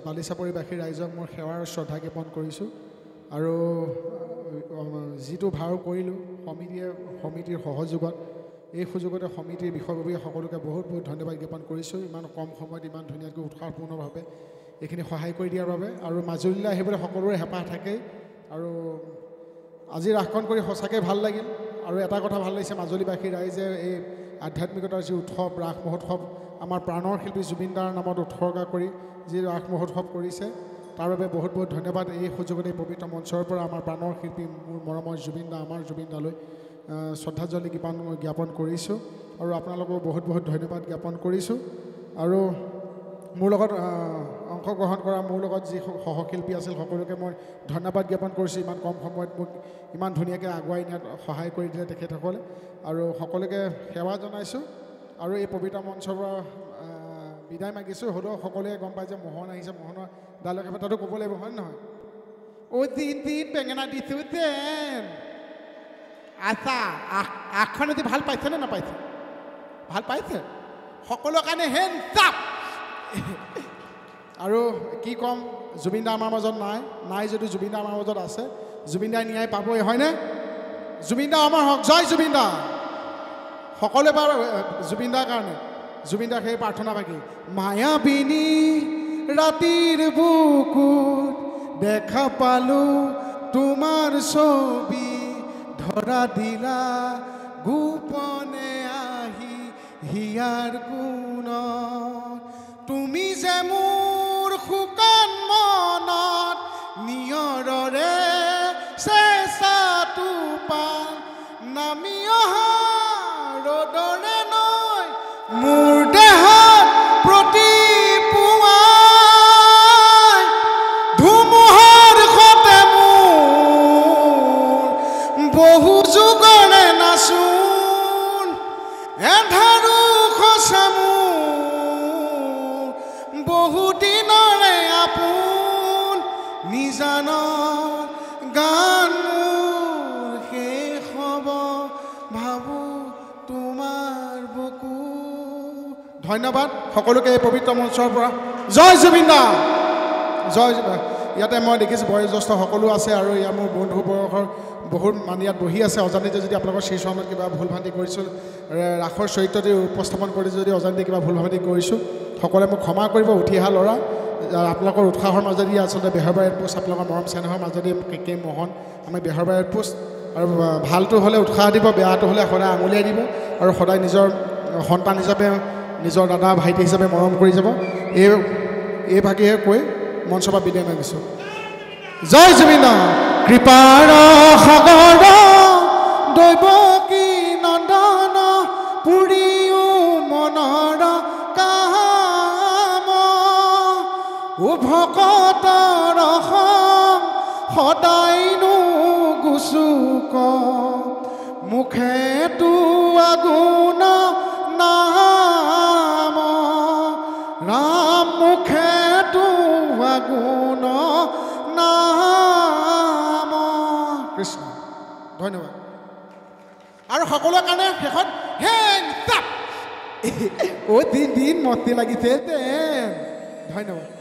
বালিচাপৰিবাসী ৰাইজক মোৰ সেৱাৰ শ্ৰদ্ধা জ্ঞাপন কৰিছোঁ আৰু যিটো ভাৰ কৰিলোঁ সমিতিৰ সহযোগত এই সুযোগতে সমিতিৰ বিষয়ববীয়া সকলোকে বহুত বহুত ধন্যবাদ জ্ঞাপন কৰিছোঁ ইমান কম সময়ত ইমান ধুনীয়াকৈ উৎসাহপূৰ্ণভাৱে এইখিনি সহায় কৰি দিয়াৰ বাবে আৰু মাজুলীলৈ আহিবলৈ সকলোৰে হেঁপাহ থাকেই আৰু আজি ৰাসখন কৰি সঁচাকৈ ভাল লাগিল আৰু এটা কথা ভাল লাগিছে মাজুলীবাসী ৰাইজে এই আধ্যাত্মিকতাৰ যি উৎসৱ ৰাস মহোৎসৱ আমাৰ প্ৰাণৰ শিল্পী জুবিন দাৰ নামত উৎসৰ্গা কৰি যি ৰাস মহোৎসৱ কৰিছে তাৰ বাবে বহুত বহুত ধন্যবাদ এই সুযোগতে পবিত্ৰ মঞ্চৰ পৰা আমাৰ প্ৰাণৰ শিল্পী মোৰ মৰমৰ জুবিন দা আমাৰ জুবিন দালৈ শ্ৰদ্ধাঞ্জলি জ্ঞাপন কৰিছোঁ আৰু আপোনালোকক বহুত বহুত ধন্যবাদ জ্ঞাপন কৰিছোঁ আৰু মোৰ লগত অংশগ্ৰহণ কৰা মোৰ লগত যি সহশিল্পী আছিল সকলোকে মই ধন্যবাদ জ্ঞাপন কৰিছোঁ ইমান কম সময়ত মোক ইমান ধুনীয়াকৈ আগুৱাই নিয়াত সহায় কৰি দিলে তেখেতসকলে আৰু সকলোকে সেৱা জনাইছোঁ আৰু এই পবিত্ৰ মঞ্চৰ পৰা বিদায় মাগিছোঁ হ'লেও সকলোৱে গম পায় যে মোহন আহিছে মোহনৰ ডাইলগ এটাতো ক'ব লাগিব হয় নহয় দিন বেঙেনা দিছোঁ যেন আচ্ছা আগখন যদি ভাল পাইছেনে নাপাইছে ভাল পাইছে সকলোৰ কাৰণে হেণ্ডছ আপ আৰু কি ক'ম জুবিন দা আমাৰ মাজত নাই যদি জুবিন দা আমাৰ মাজত আছে জুবিন দাই ন্যায় পাবই হয়নে জুবিন দা আমাৰ হওক জয় জুবিন দা সকলোৱে বাৰু জুবিন দাৰ কাৰণে জুবিন দাৰ সেই প্ৰাৰ্থনা বাকী মায়াবিনী ৰাতিৰ বুকুত দেখা পালোঁ তোমাৰ ছবি ধৰা দিলা গোপনে আহি হিয়াৰ গুণত তুমি যে মোৰ শুকান মনত নিয়ৰৰে চেঁচাটো পান নামি অহা ৰ'দৰে নৈ মোৰ দেহত প্ৰতি পুৱাই ধুমুহাৰ সতে মোৰ বহু যুগৰে নাচোন এন্ধাৰো খচা মোৰ বহু দিনৰে আপোন নিজান গান মোৰ শেষ হ'ব ভাবোঁ তোমাৰ বুকু ধন্যবাদ সকলোকে এই পবিত্ৰ মঞ্চৰ পৰা জয় জুবিন দা জয় ইয়াতে মই দেখিছোঁ বয়োজ্যেষ্ঠ সকলো আছে আৰু ইয়াৰ মোৰ বন্ধু বয়সৰ বহুত মানুহ ইয়াত বহি আছে অজানিতে যদি আপোনালোকৰ শ্ৰীচৰণত কিবা ভুল ভ্ৰান্তি কৰিছোঁ ৰাসৰ চৰিত্ৰটি উপস্থাপন কৰি যদি অজানিতে কিবা ভুল ভ্ৰান্তি কৰিছোঁ সকলোৱে মোক ক্ষমা কৰিব উঠি অহা ল'ৰা আপোনালোকৰ উৎসাহৰ মাজেদি আচলতে বেহৰবাৰী পোষ্ট আপোনালোকৰ মৰম চেনেহৰ মাজেদি কে মোহন আমি বেহৰবাৰী পোষ্ট আৰু ভালটো হ'লে উৎসাহ দিব বেয়াটো হ'লে সদায় আঙুলিয়াই দিব আৰু সদায় নিজৰ সন্তান হিচাপে নিজৰ দাদা ভাইটি হিচাপে মৰম কৰি যাব এই ভাগেহে কৈ মঞ্চৰ পৰা বিদায় মাগিছোঁ জয় জুবিন দা কৃপাৰ সাগৰ দৈৱকী নন্দন পুৰিও মনৰ কাম ভকতৰ সদায়নো গুচুক মুখেতো আগুণ নাম ৰাম মুখেতো আগুণ নাম কৃষ্ণ ধন্যবাদ আৰু সকলোৰে কাৰণে শেষত হেণ্ডছ আপ দিন মস্তি লাগিছে ধন্যবাদ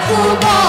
Kubo